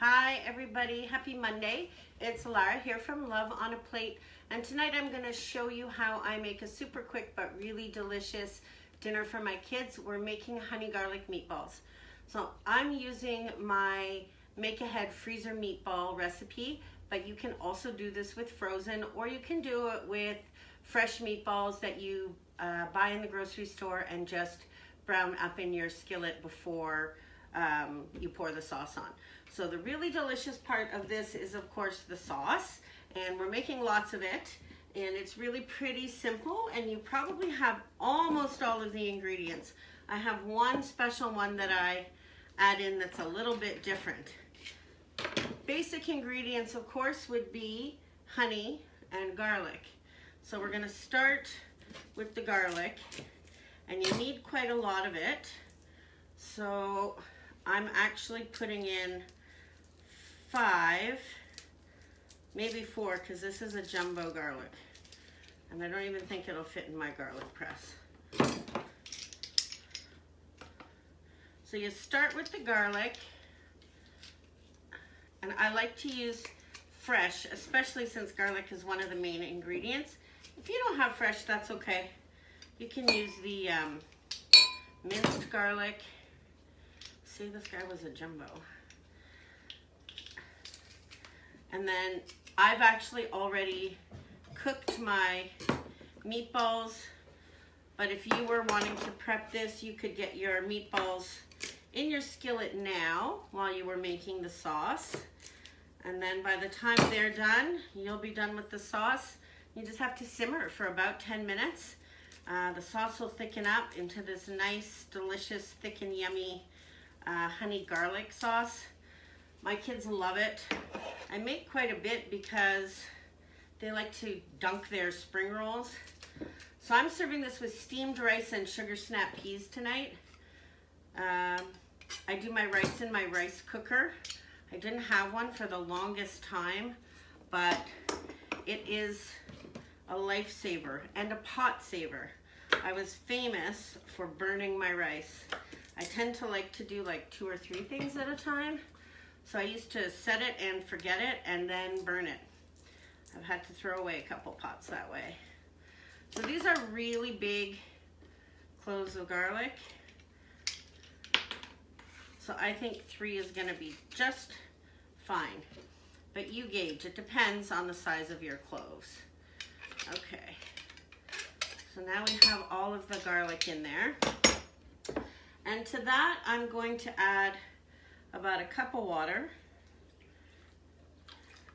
Hi everybody, happy Monday. It's Lara here from Love on a Plate, and tonight I'm going to show you how I make a super quick but really delicious dinner for my kids. We're making honey garlic meatballs. So I'm using my make ahead freezer meatball recipe, but you can also do this with frozen, or you can do it with fresh meatballs that you buy in the grocery store and just brown up in your skillet before you pour the sauce on. So the really delicious part of this is, of course, the sauce, and we're making lots of it, and it's really pretty simple, and you probably have almost all of the ingredients. I have one special one that I add in that's a little bit different. Basic ingredients, of course, would be honey and garlic. So we're going to start with the garlic, and you need quite a lot of it. So I'm actually putting in 5, maybe 4, because this is a jumbo garlic, and I don't even think it'll fit in my garlic press. So you start with the garlic, and I like to use fresh, especially since garlic is one of the main ingredients. If you don't have fresh, that's okay. You can use the minced garlic. See, this guy was a jumbo. And then I've actually already cooked my meatballs, but if you were wanting to prep this, you could get your meatballs in your skillet now while you were making the sauce. And then by the time they're done, you'll be done with the sauce. You just have to simmer for about 10 minutes. The sauce will thicken up into this nice, delicious, thick and yummy honey garlic sauce. My kids love it. I make quite a bit because they like to dunk their spring rolls. So I'm serving this with steamed rice and sugar snap peas tonight. I do my rice in my rice cooker. I didn't have one for the longest time, but it is a lifesaver and a pot saver. I was famous for burning my rice. I tend to like to do like 2 or 3 things at a time. So I used to set it and forget it and then burn it. I've had to throw away a couple pots that way. So these are really big cloves of garlic. So I think 3 is gonna be just fine. But you gauge, it depends on the size of your cloves. Okay. So now we have all of the garlic in there. And to that, I'm going to add about a cup of water.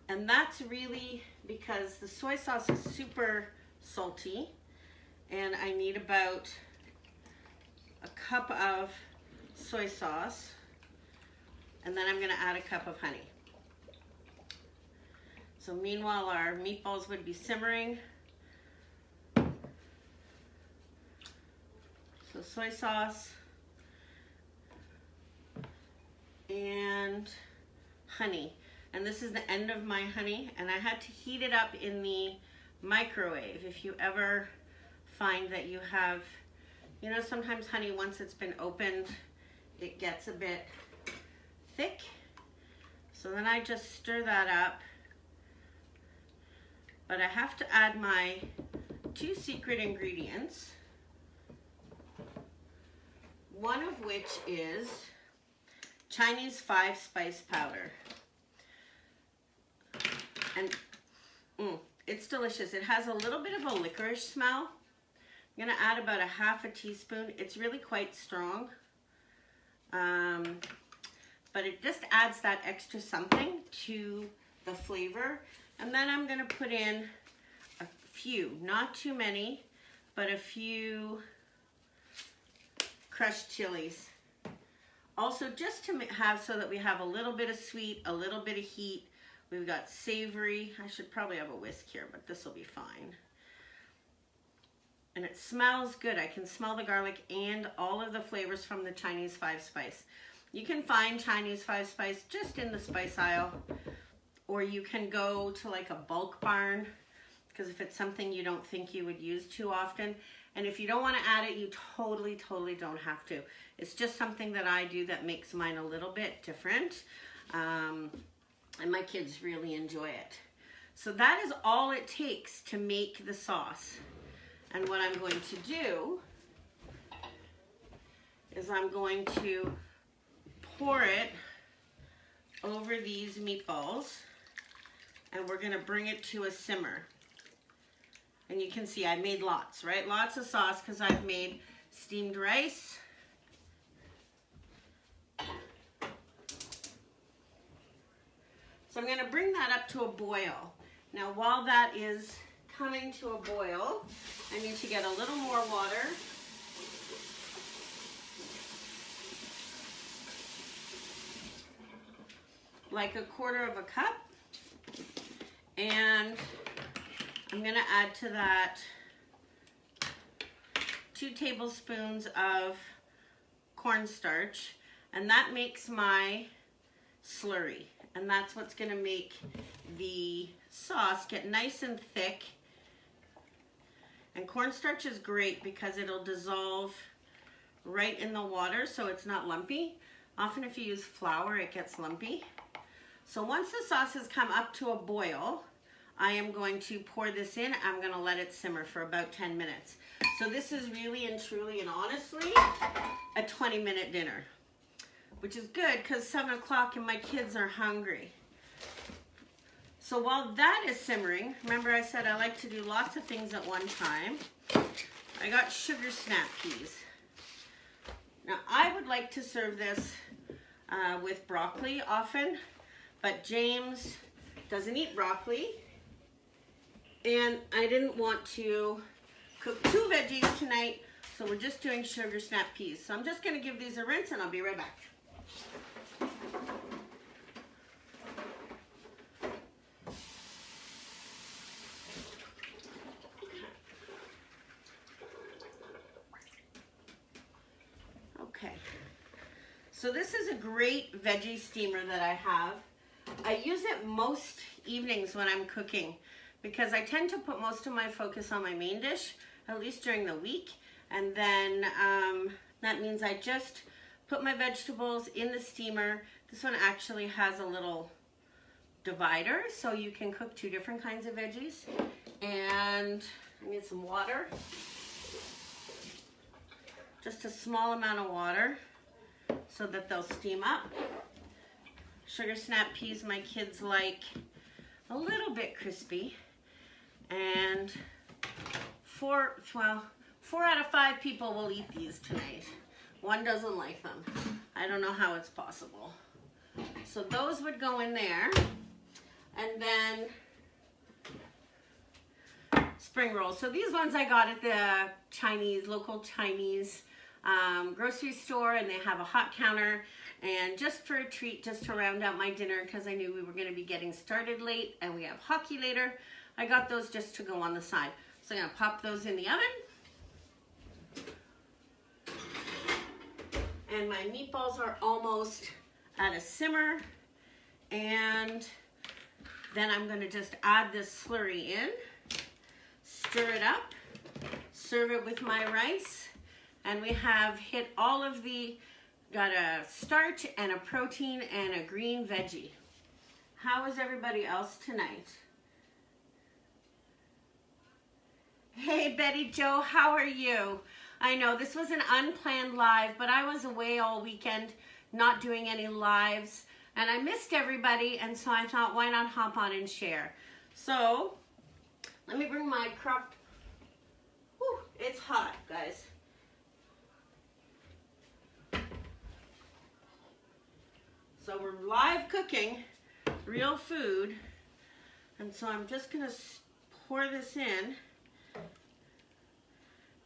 And that's really because the soy sauce is super salty, and I need about a cup of soy sauce, and then I'm going to add a cup of honey. So meanwhile, our meatballs would be simmering. So soy sauce and honey, and this is the end of my honey, and I had to heat it up in the microwave. If you ever find that you have, you know, sometimes honey, once it's been opened, it gets a bit thick. So then I just stir that up, but I have to add my 2 secret ingredients, one of which is Chinese 5-spice powder. And it's delicious. It has a little bit of a licorice smell. I'm gonna add about a ½ teaspoon. It's really quite strong. But it just adds that extra something to the flavor. And then I'm gonna put in a few, not too many, but a few crushed chilies. Also, just to have so that we have a little bit of sweet, a little bit of heat. We've got savory. I should probably have a whisk here, but this will be fine. And it smells good. I can smell the garlic and all of the flavors from the Chinese 5-spice. You can find Chinese 5-spice just in the spice aisle, or you can go to like a bulk barn, because if it's something you don't think you would use too often, and if you don't want to add it, you totally don't have to. It's just something that I do that makes mine a little bit different. and my kids really enjoy it. So that is all it takes to make the sauce. And what I'm going to do is I'm going to pour it over these meatballs, and we're gonna bring it to a simmer. And you can see I made lots, right? Lots of sauce because I've made steamed rice. So I'm gonna bring that up to a boil. Now while that is coming to a boil, I need to get a little more water. Like a quarter of a cup. And I'm gonna add to that 2 tablespoons of cornstarch, and that makes my slurry. And that's what's gonna make the sauce get nice and thick. And cornstarch is great because it'll dissolve right in the water so it's not lumpy. Often if you use flour, it gets lumpy. So once the sauce has come up to a boil, I am going to pour this in. I'm gonna let it simmer for about 10 minutes. So this is really and truly and honestly a 20-minute dinner, which is good because 7 o'clock and my kids are hungry. So while that is simmering, remember I said I like to do lots of things at one time. I got sugar snap peas. Now I would like to serve this with broccoli often, but James doesn't eat broccoli, and I didn't want to cook 2 veggies tonight, so we're just doing sugar snap peas. So I'm just gonna give these a rinse and I'll be right back. Okay, so this is a great veggie steamer that I have. I use it most evenings when I'm cooking because I tend to put most of my focus on my main dish, at least during the week. And then that means I just put my vegetables in the steamer. This one actually has a little divider so you can cook 2 different kinds of veggies. And I need some water. Just a small amount of water so that they'll steam up. Sugar snap peas my kids like a little bit crispy, and 4 out of 5 people will eat these tonight. 1 doesn't like them. I don't know how it's possible. So those would go in there, and then spring rolls. So these ones I got at the local Chinese grocery store, and they have a hot counter. And just for a treat, just to round out my dinner, because I knew we were going to be getting started late and we have hockey later, I got those just to go on the side. So I'm going to pop those in the oven. And my meatballs are almost at a simmer. And then I'm going to just add this slurry in, stir it up, serve it with my rice. And we have hit all of the, got a starch and a protein and a green veggie. How is everybody else tonight? Hey Betty Joe, how are you? I know this was an unplanned live, but I was away all weekend, not doing any lives, and I missed everybody, and so I thought, why not hop on and share? So, let me bring my crock. Whew, it's hot, guys. So we're live cooking real food, and so I'm just gonna pour this in,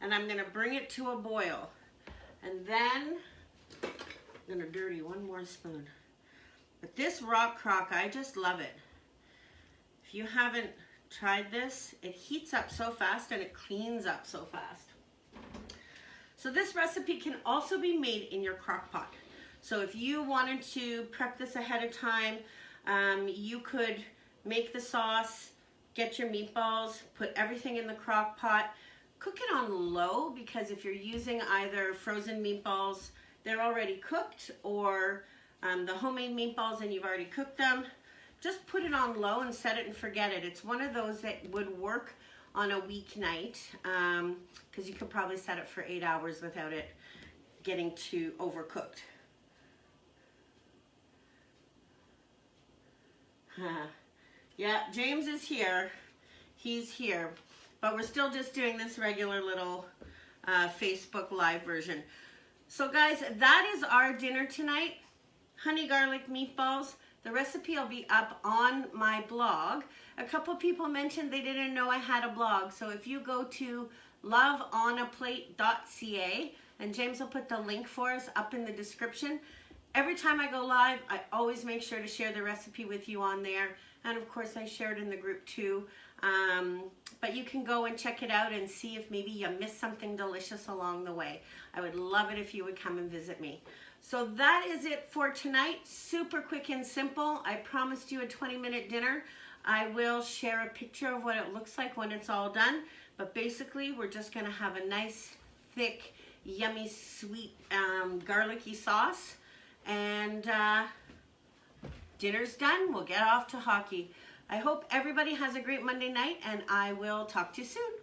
and I'm gonna bring it to a boil, and then I'm gonna dirty 1 more spoon. But this rock crock, I just love it. If you haven't tried this, it heats up so fast and it cleans up so fast. So this recipe can also be made in your crock pot. So if you wanted to prep this ahead of time, you could make the sauce, get your meatballs, put everything in the crock pot, cook it on low, because if you're using either frozen meatballs, they're already cooked, or the homemade meatballs and you've already cooked them, just put it on low and set it and forget it. It's one of those that would work on a weeknight, because you could probably set it for 8 hours without it getting too overcooked. Yeah, James is here. He's here. But we're still just doing this regular little Facebook Live version. So guys, that is our dinner tonight. Honey garlic meatballs. The recipe will be up on my blog. A couple people mentioned they didn't know I had a blog. So if you go to loveonaplate.ca, and James will put the link for us up in the description. Every time I go live, I always make sure to share the recipe with you on there. And of course, I share it in the group too. But you can go and check it out and see if maybe you missed something delicious along the way. I would love it if you would come and visit me. So that is it for tonight. Super quick and simple. I promised you a 20-minute dinner. I will share a picture of what it looks like when it's all done. But basically, we're just going to have a nice, thick, yummy, sweet, garlicky sauce. And dinner's done. We'll get off to hockey. I hope everybody has a great Monday night, and I will talk to you soon.